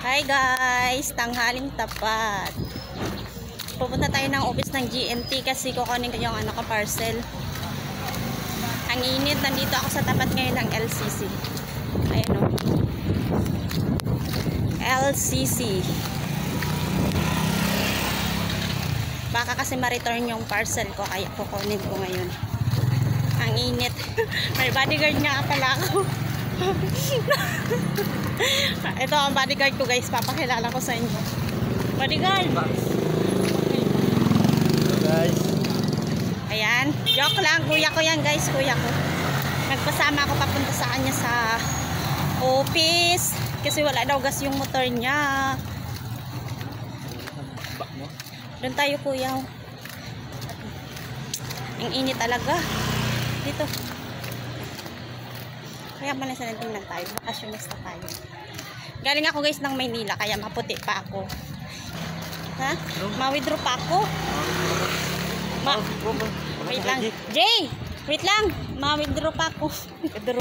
Hi guys, tanghaling tapat. Pupunta tayo ng office ng GNT kasi kukunin ko yung parcel. Ang init, nandito ako sa tapat ngayon ng LCC. Ayan o. LCC. Baka kasi ma-return yung parcel ko kaya kukunin ko ngayon. Ang init. May bodyguard nga pala ako. Ito ang bodyguard ko guys, papakilala ko sa inyo. Bodyguard! Hello guys. Ayan, joke lang, kuya ko yan guys, kuya ko. Nagpasama ako papunta sa kanya sa office kasi wala daw gas yung motor niya. Doon tayo kuya. Ang init talaga dito. Kaya pala sa tingnan tayo, bakasyonista tayo. Galing ako guys ng Maynila, kaya maputi pa ako. Ha? Ma-withdraw pa ako. Wait lang. Jay! Wait lang! Ma-withdraw pa ako. Withdraw.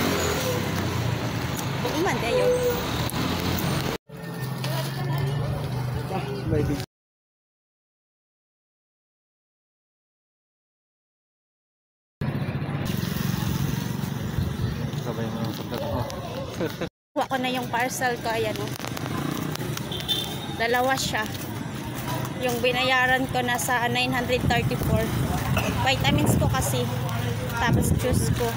Bukuman tayo. Kuha ko na yung parcel ko, ayan o. Dalawa siya. Yung binayaran ko na sa 934. Vitamins ko kasi. Tapos juice ko.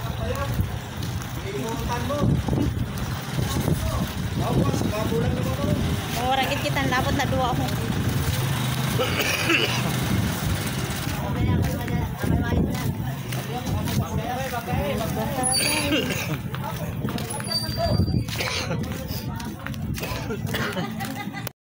Muragit kitang labot na duwa ako.